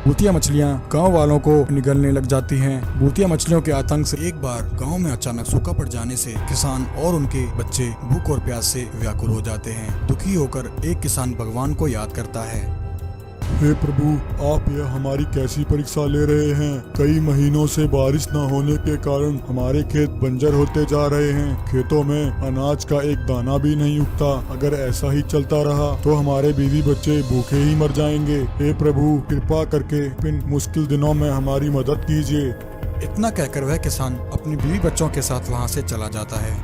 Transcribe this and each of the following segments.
भूतिया मछलियाँ गांव वालों को निगलने लग जाती हैं। भूतिया मछलियों के आतंक से एक बार गांव में अचानक सूखा पड़ जाने से किसान और उनके बच्चे भूख और प्यास से व्याकुल हो जाते हैं। दुखी होकर एक किसान भगवान को याद करता है। हे प्रभु, आप यह हमारी कैसी परीक्षा ले रहे हैं? कई महीनों से बारिश न होने के कारण हमारे खेत बंजर होते जा रहे हैं। खेतों में अनाज का एक दाना भी नहीं उगता। अगर ऐसा ही चलता रहा तो हमारे बीवी बच्चे भूखे ही मर जाएंगे। हे प्रभु, कृपा करके इन मुश्किल दिनों में हमारी मदद कीजिए। इतना कहकर वह किसान अपनी बीवी बच्चों के साथ वहाँ से चला जाता है।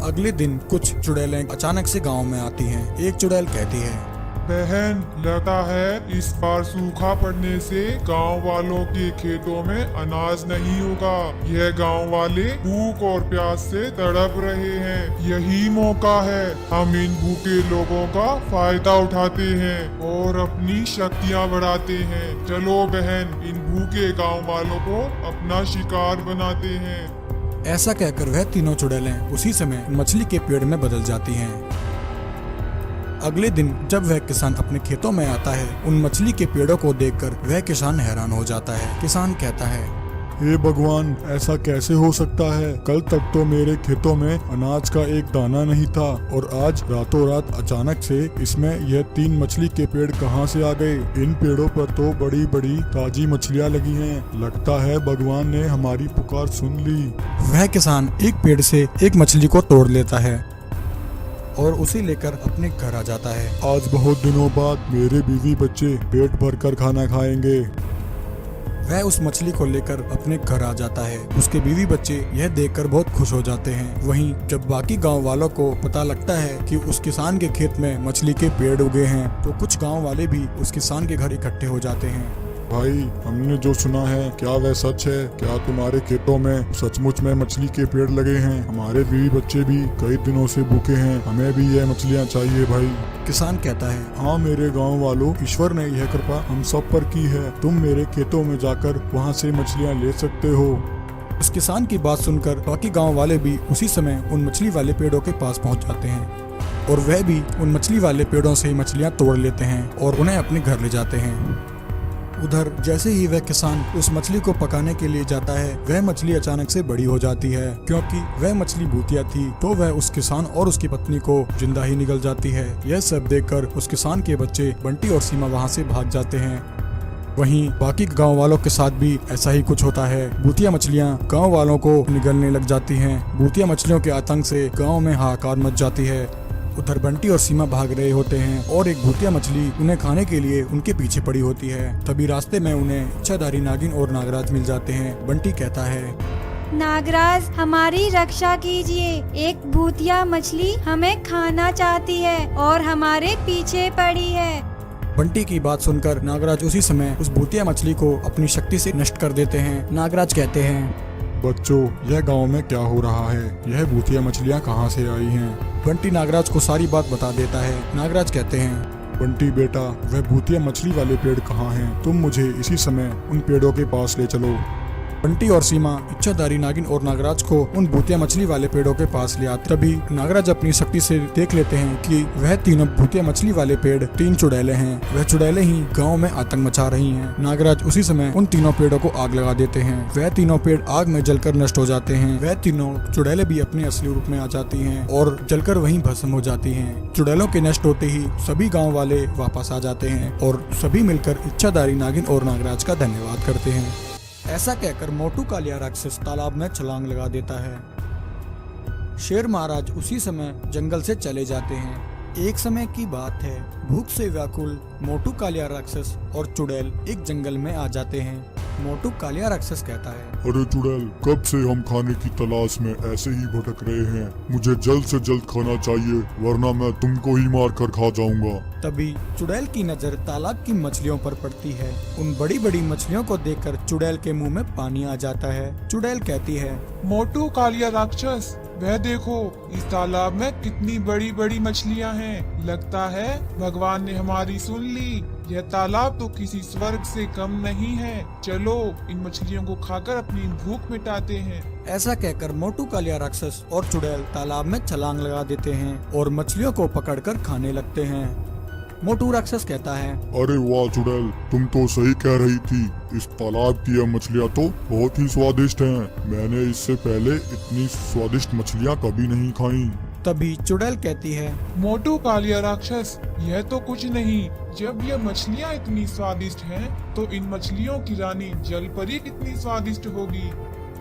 अगले दिन कुछ चुड़ैलें अचानक से गाँव में आती हैं। एक चुड़ैल कहती है, बहन, लगता है इस बार सूखा पड़ने से गांव वालों के खेतों में अनाज नहीं होगा। यह गांव वाले भूख और प्यास से तड़प रहे हैं। यही मौका है, हम इन भूखे लोगों का फायदा उठाते हैं और अपनी शक्तियां बढ़ाते हैं। चलो बहन, इन भूखे गांव वालों को अपना शिकार बनाते हैं। ऐसा कहकर वह तीनों चुड़ैलें उसी समय मछली के पेड़ में बदल जाती हैं। अगले दिन जब वह किसान अपने खेतों में आता है, उन मछली के पेड़ों को देखकर वह किसान हैरान हो जाता है। किसान कहता है, हे भगवान, ऐसा कैसे हो सकता है? कल तक तो मेरे खेतों में अनाज का एक दाना नहीं था और आज रातों रात अचानक से इसमें यह 3 मछली के पेड़ कहां से आ गए? इन पेड़ों पर तो बड़ी बड़ी ताजी मछलियां लगी हैं। लगता है भगवान ने हमारी पुकार सुन ली। वह किसान एक पेड़ से एक मछली को तोड़ लेता है और उसे लेकर अपने घर आ जाता है। आज बहुत दिनों बाद मेरे बीवी बच्चे पेट भरकर खाना खाएंगे। वह उस मछली को लेकर अपने घर आ जाता है। उसके बीवी बच्चे यह देखकर बहुत खुश हो जाते हैं। वहीं जब बाकी गांव वालों को पता लगता है कि उस किसान के खेत में मछली के पेड़ उगे हैं, तो कुछ गांव वाले भी उस किसान के घर इकट्ठे हो जाते हैं। भाई, हमने जो सुना है क्या वह सच है? क्या तुम्हारे खेतों में सचमुच में मछली के पेड़ लगे हैं? हमारे बीवी बच्चे भी कई दिनों से भूखे हैं। हमें भी यह मछलियाँ चाहिए भाई। किसान कहता है, हाँ मेरे गांव वालों, ईश्वर ने यह कृपा हम सब पर की है। तुम मेरे खेतों में जाकर वहाँ से मछलियाँ ले सकते हो। उस किसान की बात सुनकर बाकी गांव वाले भी उसी समय उन मछली वाले पेड़ों के पास पहुंच जाते हैं और वह भी उन मछली वाले पेड़ों से मछलियां तोड़ लेते हैं और उन्हें अपने घर ले जाते हैं। उधर जैसे ही वह किसान उस मछली को पकाने के लिए जाता है, वह मछली अचानक से बड़ी हो जाती है। क्योंकि वह मछली भूतिया थी तो वह उस किसान और उसकी पत्नी को जिंदा ही निगल जाती है। यह सब देखकर उस किसान के बच्चे बंटी और सीमा वहां से भाग जाते हैं। वहीं बाकी गांव वालों के साथ भी ऐसा ही कुछ होता है। भूतिया मछलियां गांव वालों को निगलने लग जाती हैं। भूतिया मछलियों के आतंक से गांव में हाहाकार मच जाती है। उधर बंटी और सीमा भाग रहे होते हैं और एक भूतिया मछली उन्हें खाने के लिए उनके पीछे पड़ी होती है। तभी रास्ते में उन्हें इच्छाधारी नागिन और नागराज मिल जाते हैं। बंटी कहता है, नागराज, हमारी रक्षा कीजिए। एक भूतिया मछली हमें खाना चाहती है और हमारे पीछे पड़ी है। बंटी की बात सुनकर नागराज उसी समय उस भूतिया मछली को अपनी शक्ति से नष्ट कर देते हैं। नागराज कहते हैं, बच्चों, यह गांव में क्या हो रहा है? यह भूतिया मछलियां कहां से आई हैं? बंटी नागराज को सारी बात बता देता है। नागराज कहते हैं, बंटी बेटा, वह भूतिया मछली वाले पेड़ कहाँ हैं? तुम मुझे इसी समय उन पेड़ों के पास ले चलो। बंटी और सीमा इच्छाधारी नागिन और नागराज को उन भूतिया मछली वाले पेड़ों के पास ले आते। तभी नागराज अपनी शक्ति से देख लेते हैं कि वह तीनों भूतिया मछली वाले पेड़ 3 चुड़ैले हैं। वह चुड़ैले ही गांव में आतंक मचा रही हैं। नागराज उसी समय उन तीनों पेड़ों को आग लगा देते हैं। वह तीनों पेड़ आग में जलकर नष्ट हो जाते हैं। वह तीनों चुड़ैले भी अपने असली रूप में आ जाती हैं और जलकर वहीं भस्म हो जाती हैं। चुड़ैलों के नष्ट होते ही सभी गाँव वाले वापस आ जाते हैं और सभी मिलकर इच्छाधारी नागिन और नागराज का धन्यवाद करते हैं। ऐसा कहकर मोटू कालिया राक्षस तालाब में छलांग लगा देता है। शेर महाराज उसी समय जंगल से चले जाते हैं। एक समय की बात है, भूख से व्याकुल मोटू कालिया राक्षस और चुड़ैल एक जंगल में आ जाते हैं। मोटू कालिया राक्षस कहता है, अरे चुड़ैल, कब से हम खाने की तलाश में ऐसे ही भटक रहे हैं। मुझे जल्द से जल्द खाना चाहिए, वरना मैं तुमको ही मार कर खा जाऊंगा। तभी चुड़ैल की नजर तालाब की मछलियों पर पड़ती है। उन बड़ी बड़ी मछलियों को देखकर चुड़ैल के मुंह में पानी आ जाता है। चुड़ैल कहती है, मोटू कालिया राक्षस, वह देखो, इस तालाब में कितनी बड़ी बड़ी मछलियां हैं। लगता है भगवान ने हमारी सुन ली। यह तालाब तो किसी स्वर्ग से कम नहीं है। चलो इन मछलियों को खाकर अपनी भूख मिटाते हैं। ऐसा कहकर मोटू कालिया राक्षस और चुड़ैल तालाब में छलांग लगा देते हैं और मछलियों को पकड़कर खाने लगते हैं। मोटू राक्षस कहता है, अरे वाह चुड़ैल, तुम तो सही कह रही थी। इस तालाब की यह मछलियाँ तो बहुत ही स्वादिष्ट हैं। मैंने इससे पहले इतनी स्वादिष्ट मछलियाँ कभी नहीं खाई। तभी चुड़ैल कहती है, मोटू कालिया राक्षस, यह तो कुछ नहीं। जब ये मछलियाँ इतनी स्वादिष्ट हैं, तो इन मछलियों की रानी जलपरी कितनी स्वादिष्ट होगी।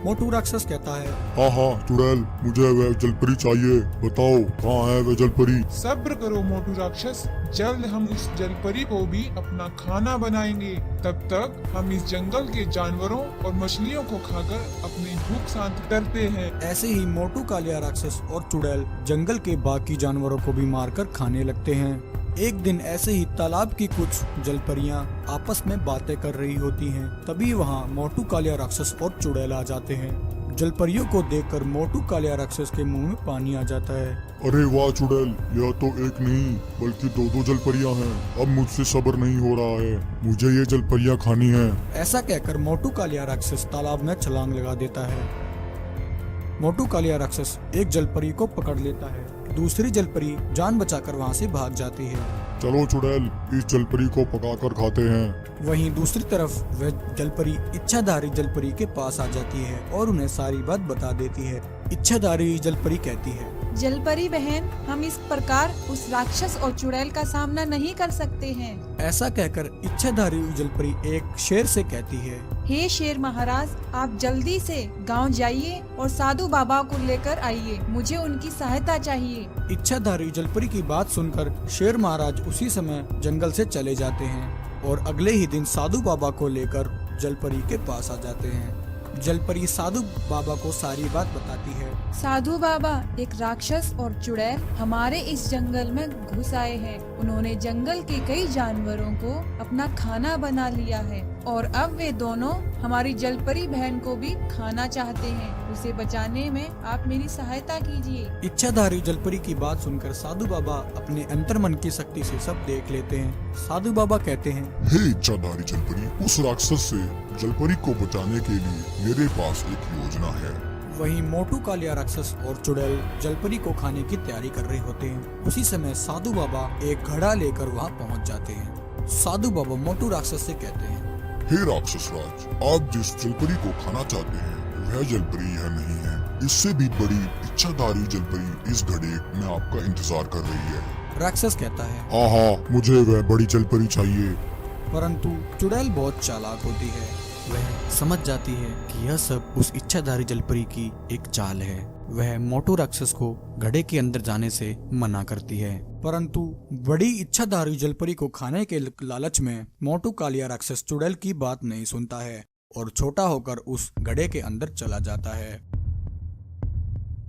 मोटू राक्षस कहता है, हाँ हाँ चुड़ैल, मुझे वह जलपरी चाहिए। बताओ कहाँ है वह जलपरी? सब्र करो मोटू राक्षस, जल्द हम उस जलपरी को भी अपना खाना बनाएंगे। तब तक हम इस जंगल के जानवरों और मछलियों को खाकर अपनी भूख शांत करते हैं। ऐसे ही मोटू कालिया राक्षस और चुड़ैल जंगल के बाकी जानवरों को भी मारकर खाने लगते हैं। एक दिन ऐसे ही तालाब की कुछ जलपरियां आपस में बातें कर रही होती हैं। तभी वहां मोटू कालिया राक्षस और चुड़ैल आ जाते हैं। जलपरियों को देखकर मोटू कालिया राक्षस के मुंह में पानी आ जाता है। अरे वाह चुड़ैल, यह तो एक नहीं बल्कि दो जलपरियां हैं। अब मुझसे सब्र नहीं हो रहा है, मुझे ये जलपरियां खानी है। ऐसा कहकर मोटू कालिया राक्षस तालाब में छलांग लगा देता है। मोटू कालिया राक्षस एक जलपरी को पकड़ लेता है। दूसरी जलपरी जान बचाकर वहां से भाग जाती है। चलो चुड़ैल, इस जलपरी को पकाकर खाते हैं। वहीं दूसरी तरफ वह जलपरी इच्छाधारी जलपरी के पास आ जाती है और उन्हें सारी बात बता देती है। इच्छाधारी जलपरी कहती है, जलपरी बहन, हम इस प्रकार उस राक्षस और चुड़ैल का सामना नहीं कर सकते हैं। ऐसा कहकर इच्छाधारी जलपरी एक शेर से कहती है, हे शेर महाराज, आप जल्दी से गांव जाइए और साधु बाबा को लेकर आइए। मुझे उनकी सहायता चाहिए। इच्छाधारी जलपरी की बात सुनकर शेर महाराज उसी समय जंगल से चले जाते हैं और अगले ही दिन साधु बाबा को लेकर जलपरी के पास आ जाते हैं। जलपरी साधु बाबा को सारी बात बताती है। साधु बाबा, एक राक्षस और चुड़ैल हमारे इस जंगल में घुस आए हैं। उन्होंने जंगल के कई जानवरों को अपना खाना बना लिया है और अब वे दोनों हमारी जलपरी बहन को भी खाना चाहते हैं। उसे बचाने में आप मेरी सहायता कीजिए। इच्छाधारी जलपरी की बात सुनकर साधु बाबा अपने अंतर्मन की शक्ति से सब देख लेते हैं। साधु बाबा कहते हैं, हे इच्छाधारी जलपरी, उस राक्षस से जलपरी को बचाने के लिए मेरे पास एक योजना है। वहीं मोटू कालिया राक्षस और चुड़ैल जलपरी को खाने की तैयारी कर रहे होते हैं। उसी समय साधु बाबा एक घड़ा लेकर वहां पहुंच जाते हैं। साधु बाबा मोटू राक्षस से कहते हैं, हे राक्षस राज, आप जिस जलपरी को खाना चाहते हैं वह जलपरी यह नहीं है। इससे भी बड़ी इच्छाधारी जलपरी इस घड़े में आपका इंतजार कर रही है। राक्षस कहता है, हाँ हाँ, मुझे वह बड़ी जलपरी चाहिए। परंतु चुड़ैल बहुत चालाक होती है। वह समझ जाती है कि यह सब उस इच्छाधारी जलपरी की एक चाल है। वह मोटू राक्षस को घड़े के अंदर जाने से मना करती है। परंतु बड़ी इच्छाधारी जलपरी को खाने के लालच में मोटू कालिया राक्षस चुड़ैल की बात नहीं सुनता है और छोटा होकर उस घड़े के अंदर चला जाता है।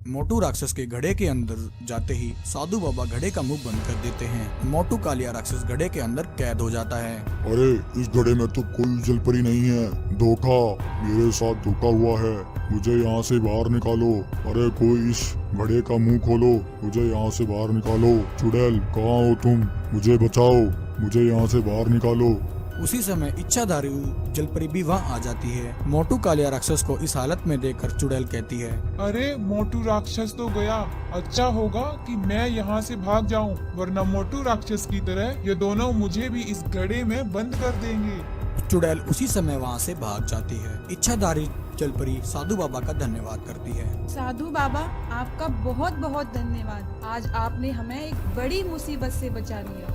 मोटू राक्षस के घड़े के अंदर जाते ही साधु बाबा घड़े का मुंह बंद कर देते हैं। मोटू कालिया राक्षस घड़े के अंदर कैद हो जाता है। अरे इस घड़े में तो कोई जलपरी नहीं है। धोखा, मेरे साथ धोखा हुआ है। मुझे यहाँ से बाहर निकालो। अरे कोई इस घड़े का मुंह खोलो, मुझे यहाँ से बाहर निकालो। चुड़ैल, कहाँ हो तुम? मुझे बचाओ, मुझे यहाँ से बाहर निकालो। उसी समय इच्छाधारी जलपरी भी वहाँ आ जाती है। मोटू कालिया राक्षस को इस हालत में देखकर चुड़ैल कहती है, अरे मोटू राक्षस तो गया। अच्छा होगा कि मैं यहाँ से भाग जाऊँ, वरना मोटू राक्षस की तरह ये दोनों मुझे भी इस घड़े में बंद कर देंगे। चुड़ैल उसी समय वहाँ से भाग जाती है। इच्छाधारी जलपरी साधु बाबा का धन्यवाद करती है। साधु बाबा, आपका बहुत बहुत धन्यवाद। आज आपने हमें एक बड़ी मुसीबत से बचा लिया।